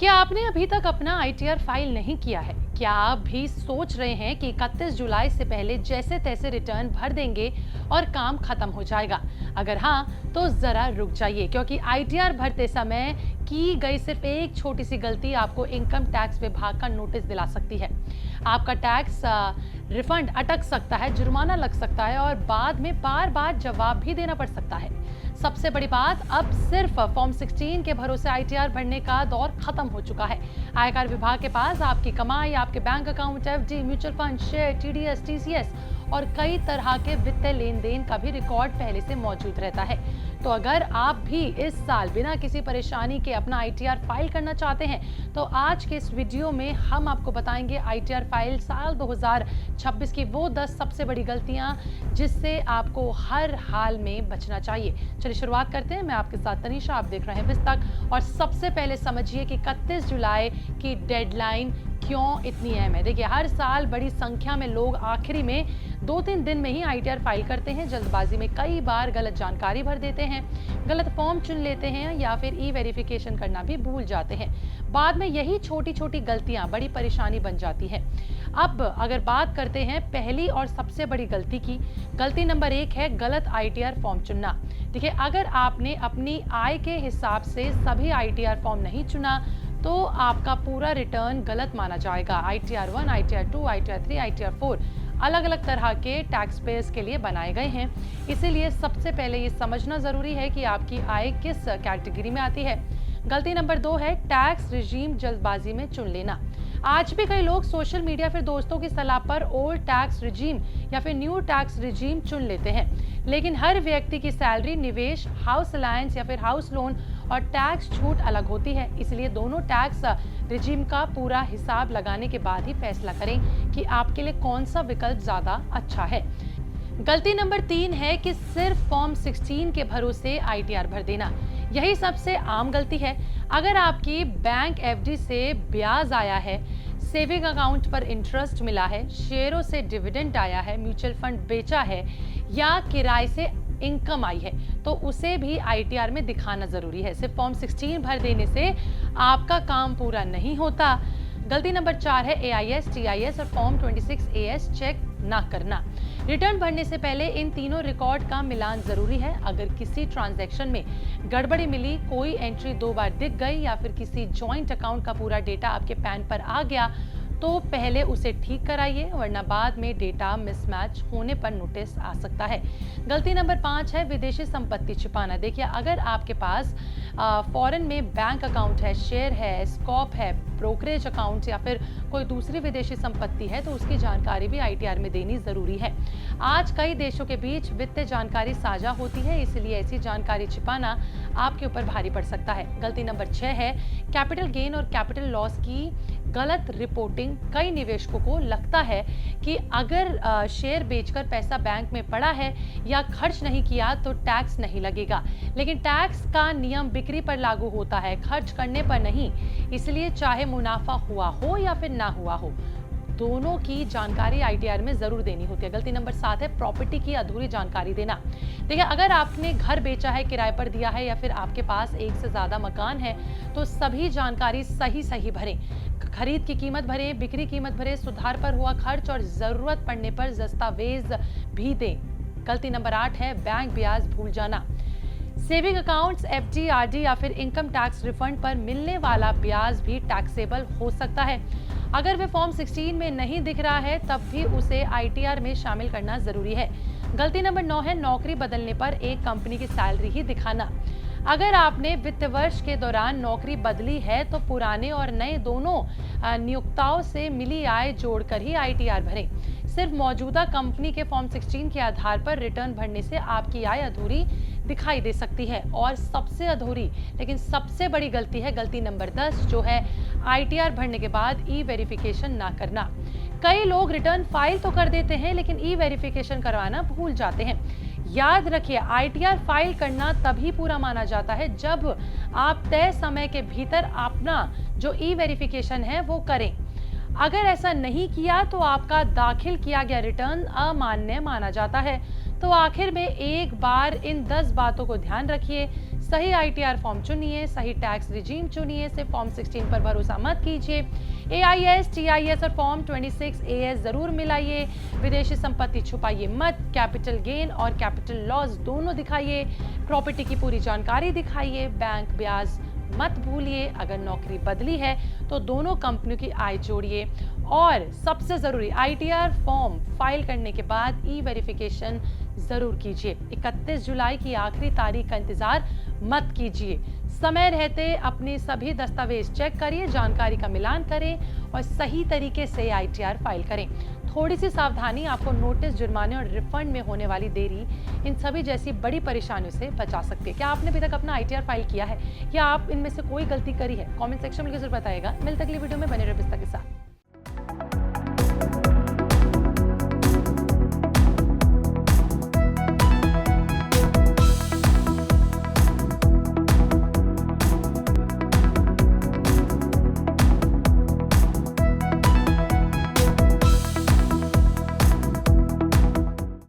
क्या आपने अभी तक अपना आईटीआर फाइल नहीं किया है? क्या आप भी सोच रहे हैं कि 31 जुलाई से पहले जैसे तैसे रिटर्न भर देंगे और काम खत्म हो जाएगा? अगर हाँ, तो जरा रुक जाइए, क्योंकि आईटीआर भरते समय की गई सिर्फ एक छोटी सी गलती आपको इनकम टैक्स विभाग का नोटिस दिला सकती है। आपका टैक्स रिफंड अटक सकता है, जुर्माना लग सकता है और बाद में बार बार जवाब भी देना पड़ सकता है। सबसे बड़ी बात, अब सिर्फ फॉर्म 16 के भरोसे आईटीआर भरने का दौर खत्म हो चुका है। आयकर विभाग के पास आपकी कमाई, आपके bank account, FD, mutual fund, share, TDS, TCS और कई तरह के वित्तीय लेन देन का भी रिकॉर्ड पहले से मौजूद रहता है। तो अगर आप भी इस साल बिना किसी परेशानी के अपना आईटीआर फाइल करना चाहते हैं, तो आज के इस वीडियो में हम आपको बताएंगे आईटीआर फाइल साल 2026 की वो 10 सबसे बड़ी गलतियां जिससे आपको हर हाल में बचना चाहिए। चलिए शुरुआत करते हैं। मैं आपके साथ तनीषा, आप देख रहे हैं विस्तक। और सबसे पहले समझिए कि 31 जुलाई की डेडलाइन क्यों इतनी अहम है। देखिए, हर साल बड़ी संख्या में लोग आखिरी में 2-3 दिन में ही आईटीआर फाइल करते हैं। जल्दबाजी में कई बार गलत जानकारी भर देते हैं, गलत फॉर्म चुन लेते हैं या फिर ई वेरिफिकेशन करना भी भूल जाते हैं। बाद में यही छोटी छोटी गलतियां बड़ी परेशानी बन जाती है। अब अगर बात करते हैं पहली और सबसे बड़ी गलती की, गलती नंबर 1 है गलत आईटीआर फॉर्म चुनना। देखिए, अगर आपने अपनी आय के हिसाब से सभी आईटीआर फॉर्म नहीं चुना तो आपका पूरा रिटर्न गलत माना जाएगा। आईटीआर 1, आईटीआर 2, आईटीआर 3, आईटीआर 4 अलग अलग तरह के टैक्स पेयर्स के लिए बनाए गए हैं। इसीलिए सबसे पहले ये समझना जरूरी है कि आपकी आय किस कैटेगरी में आती है। गलती नंबर 2 है टैक्स रिजीम जल्दबाजी में चुन लेना। आज भी कई लोग सोशल मीडिया फिर दोस्तों की सलाह पर ओल्ड टैक्स रिजीम या फिर न्यू टैक्स रिजीम चुन लेते हैं। लेकिन हर व्यक्ति की सैलरी, निवेश, हाउस अलायंस या फिर हाउस लोन और टैक्स छूट अलग होती है। इसलिए दोनों टैक्स रिजीम का पूरा हिसाब लगाने के बाद ही फैसला करें कि आपके लिए कौन सा विकल्प ज्यादा अच्छा है। गलती नंबर 3 है कि सिर्फ फॉर्म 16 के भरोसे आईटीआर भर देना। यही सबसे आम गलती है। अगर आपकी बैंक एफडी से ब्याज आया है, सेविंग अकाउंट पर इंटरेस्ट मिला है, शेयरों से डिविडेंड आया है, म्यूचुअल फंड बेचा है या किराए से इनकम आई है, तो उसे भी आईटीआर में दिखाना जरूरी है। सिर्फ फॉर्म 16 भर देने से आपका काम पूरा नहीं होता। गलती नंबर 4 है एआईएस, टीआईएस और फॉर्म 26AS चेक ना करना। रिटर्न भरने से पहले इन तीनों रिकॉर्ड का मिलान जरूरी है। अगर किसी ट्रांजैक्शन में गड़बड़ी मिली, कोई एंट्री 2 बार दिख गई या फिर किसी जॉइंट अकाउंट का पूरा डेटा आपके पैन पर आ गया, तो पहले उसे ठीक कराइए, वरना बाद में डेटा मिसमैच होने पर नोटिस आ सकता है। गलती नंबर 5 है विदेशी संपत्ति छिपाना। देखिए, अगर आपके पास फॉरेन में बैंक अकाउंट है, शेयर है, स्कॉप है, ब्रोकरेज अकाउंट या फिर कोई दूसरी विदेशी संपत्ति है, तो उसकी जानकारी भी आईटीआर में देनी जरूरी है। आज कई देशों के बीच वित्तीय जानकारी साझा होती है, इसलिए ऐसी जानकारी छिपाना आपके ऊपर भारी पड़ सकता है। गलती नंबर 6 है कैपिटल गेन और कैपिटल लॉस की गलत रिपोर्टिंग। कई निवेशकों को लगता है कि अगर शेयर बेचकर पैसा बैंक में पड़ा है या खर्च नहीं किया तो टैक्स नहीं लगेगा, लेकिन टैक्स का नियम बिक्री पर लागू होता है, खर्च करने पर नहीं। इसलिए चाहे मुनाफा हुआ हो या फिर ना हुआ हो, दोनों की जानकारी आईटीआर में जरूर देनी होती है। गलती नंबर 7 है प्रॉपर्टी की अधूरी जानकारी देना। देखिए, अगर आपने घर बेचा है, किराए पर दिया है या फिर आपके पास एक से ज्यादा मकान है, तो सभी जानकारी सही भरें। खरीद की कीमत भरें, बिक्री कीमत भरें, सुधार पर हुआ खर्च और जरूरत पड़ने पर दस्तावेज भी दें। गलती नंबर 8 है बैंक ब्याज भूल जाना। सेविंग अकाउंट्स, एफडी, आरडी या फिर इनकम टैक्स रिफंड पर मिलने वाला ब्याज भी टैक्सेबल हो सकता है। अगर वे फॉर्म 16 में नहीं दिख रहा है, तब भी उसे आईटीआर में शामिल करना जरूरी है। गलती नंबर 9 है नौकरी बदलने पर एक कंपनी की सैलरी ही दिखाना। अगर आपने वित्त वर्ष के दौरान नौकरी बदली है, तो पुराने और नए दोनों नियोक्ताओं से मिली आय जोड़कर ही आईटीआर भरें। सिर्फ मौजूदा कंपनी के फॉर्म 16 के आधार पर रिटर्न भरने से आपकी आय अधूरी दिखाई दे सकती है। और सबसे अधूरी लेकिन सबसे बड़ी गलती है गलती नंबर 10, जो है आईटीआर भरने के बाद ई वेरिफिकेशन ना करना। कई लोग रिटर्न फाइल तो कर देते हैं, लेकिन ई वेरिफिकेशन करवाना भूल जाते हैं। याद रखिए, आईटीआर फाइल करना तभी पूरा माना जाता है जब आप तय समय के भीतर अपना जो ई वेरिफिकेशन है वो करें। अगर ऐसा नहीं किया तो आपका दाखिल किया गया रिटर्न अमान्य माना जाता है। तो आखिर में एक बार इन 10 बातों को ध्यान रखिए। सही आईटीआर फॉर्म चुनिए, सही टैक्स रिजीम चुनिए, सिर्फ फॉर्म 16 पर भरोसा मत कीजिए। AIS, TIS और फॉर्म 26 AS जरूर मिलाइए। विदेशी संपत्ति छुपाइए मत। कैपिटल गेन और कैपिटल लॉस दोनों दिखाइए। प्रॉपर्टी की पूरी जानकारी दिखाइए। बैंक ब्याज मत भूलिए। अगर नौकरी बदली है तो दोनों कंपनियों की आय जोड़िए। और सबसे जरूरी, आईटीआर फॉर्म फाइल करने के बाद ई-वेरिफिकेशन जरूर कीजिए। 31 जुलाई की आखिरी तारीख का इंतजार मत कीजिए। समय रहते अपने सभी दस्तावेज चेक करिए, जानकारी का मिलान करें और सही तरीके से आईटीआर फाइल करें। थोड़ी सी सावधानी आपको नोटिस, जुर्माने और रिफंड में होने वाली देरी, इन सभी जैसी बड़ी परेशानियों से बचा सकती है। क्या आपने अभी तक अपना आईटीआर फाइल किया है या आप इनमें से कोई गलती करी है? कमेंट सेक्शन में जरूर बताइएगा। मिलते अगली वीडियो में, बने रहिए पिस्ता के साथ।